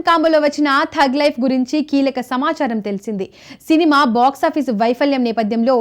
కాంబోలో వచ్చిన tug life గురించి కీలక సమాచారం తెలిసింది. సినిమా బాక్సాఫీస్ వైఫల్యం నేపథ్యంలో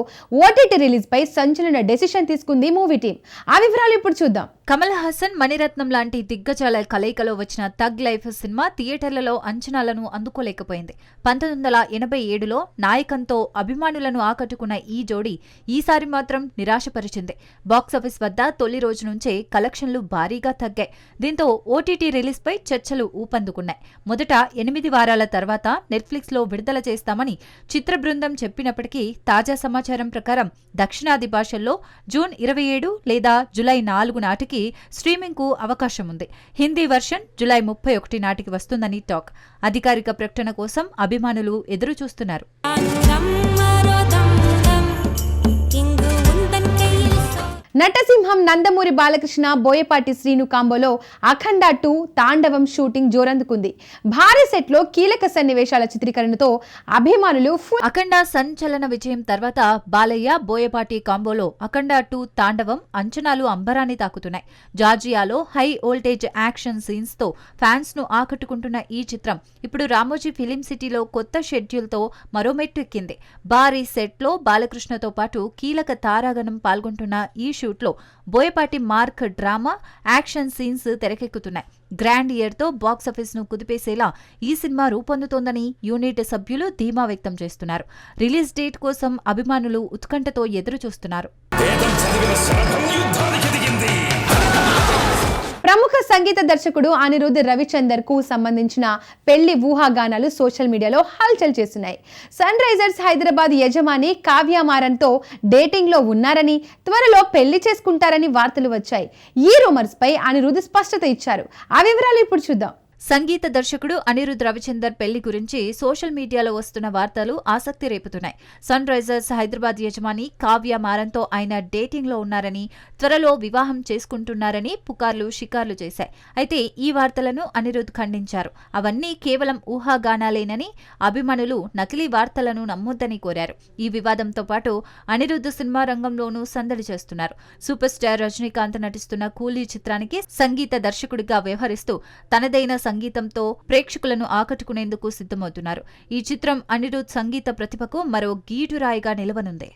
ఓటీటీ రిలీజ్ పై సంచలన డెసిషన్ తీసుకుంది మూవీ టీం. ఆ వివరాలు ఇప్పుడు చూద్దాం. కమల్ హాసన్, మణిరత్నం లాంటి దిగ్గజాల కలయికలో వచ్చిన థగ్ లైఫ్ సినిమా థియేటర్లలో అంచనాలను అందుకోలేకపోయింది. 1987లో నాయకంతో అభిమానులను ఆకట్టుకున్న ఈ జోడీ ఈసారి మాత్రం నిరాశపరిచింది. బాక్సాఫీస్ వద్ద తొలి రోజు నుంచే కలెక్షన్లు భారీగా తగ్గాయి. దీంతో ఓటీటీ రిలీజ్ పై చర్చలు ఊపందుకున్నాయి. మొదట 8 వారాల తర్వాత నెట్ఫ్లిక్స్ లో విడుదల చేస్తామని చిత్ర బృందం చెప్పినప్పటికీ తాజా సమాచారం ప్రకారం దక్షిణాది భాషల్లో జూన్ 27 లేదా జులై 4 నాటికి స్ట్రీమింగ్ కు అవకాశం ఉంది. హిందీ వర్షన్ జులై 31 నాటికి వస్తుందని టాక్. అధికారిక ప్రకటన కోసం అభిమానులు ఎదురు చూస్తున్నారు. నటసింహం నందమూరి బాలకృష్ణ, బోయపాటి శ్రీను కాంబోలో అఖండ 2 తాండవం షూటింగ్ జోరందుకుంది. భారీ సెట్ లో కీలక సన్నివేశాల చిత్రీకరణతో అభిమానులు అఖండ సంచలన విజయం తర్వాత బాలయ్య, బోయపాటి కాంబోలో అఖండ 2 తాండవం అంచనాలు అంబరాన్ని తాకుతున్నాయి. జార్జియాలో హై వోల్టేజ్ యాక్షన్ సీన్స్ తో ఫ్యాన్స్ ను ఆకట్టుకుంటున్న ఈ చిత్రం ఇప్పుడు రామోజీ ఫిలిం సిటీలో కొత్త షెడ్యూల్ తో మరో మెట్టు ఎక్కింది. భారీ సెట్ లో బాలకృష్ణతో పాటు కీలక తారాగణం పాల్గొంటున్న ఈ షూట్లో Boyapati mark drama, action scenes తెరకెక్కుతున్నాయి. గ్రాండ్ ఇయర్ తో బాక్సాఫీస్ ను కుదిపేసేలా ఈ సినిమా రూపొందుతోందని యూనిట్ సభ్యులు ధీమా వ్యక్తం చేస్తున్నారు. రిలీజ్ డేట్ కోసం అభిమానులు ఉత్కంఠతో ఎదురు చూస్తున్నారు. ప్రముఖ సంగీత దర్శకుడు అనిరుద్ రవిచందర్ కు సంబంధించిన పెళ్లి ఊహాగానాలు సోషల్ మీడియాలో హల్చల్ చేస్తున్నాయి. సన్ రైజర్స్ హైదరాబాద్ యజమాని కావ్య మారన్ తో డేటింగ్ లో ఉన్నారని, త్వరలో పెళ్లి చేసుకుంటారని వార్తలు వచ్చాయి. ఈ రూమర్స్ పై అనిరుద్ స్పష్టత ఇచ్చారు. ఆ వివరాలు ఇప్పుడు చూద్దాం. సంగీత దర్శకుడు అనిరుద్ రవిచందర్ పెళ్లి గురించి సోషల్ మీడియాలో వస్తున్న వార్తలు ఆసక్తి రేపుతున్నాయి. సన్ రైజర్స్ హైదరాబాద్ యజమాని కావ్య మారన్తో ఆయన డేటింగ్ లో ఉన్నారని, త్వరలో వివాహం చేసుకుంటున్నారని పుకార్లు షికార్లు చేశాయి. అయితే ఈ వార్తలను అనిరుద్ ఖండించారు. అవన్నీ కేవలం ఊహాగానాలేనని, అభిమానులు నకిలీ వార్తలను నమ్మొద్దని కోరారు. ఈ వివాదంతో పాటు అనిరుద్ సినిమా రంగంలోనూ సందడి చేస్తున్నారు. సూపర్ స్టార్ రజనీకాంత్ నటిస్తున్న కూలీ చిత్రానికి సంగీత దర్శకుడిగా వ్యవహరిస్తూ తనదైన సంగీతంతో ప్రేక్షకులను ఆకట్టుకునేందుకు సిద్ధమవుతున్నారు. ఈ చిత్రం అనిరుద్ సంగీత ప్రతిభకు మరో గీటురాయిగా నిలవనుంది.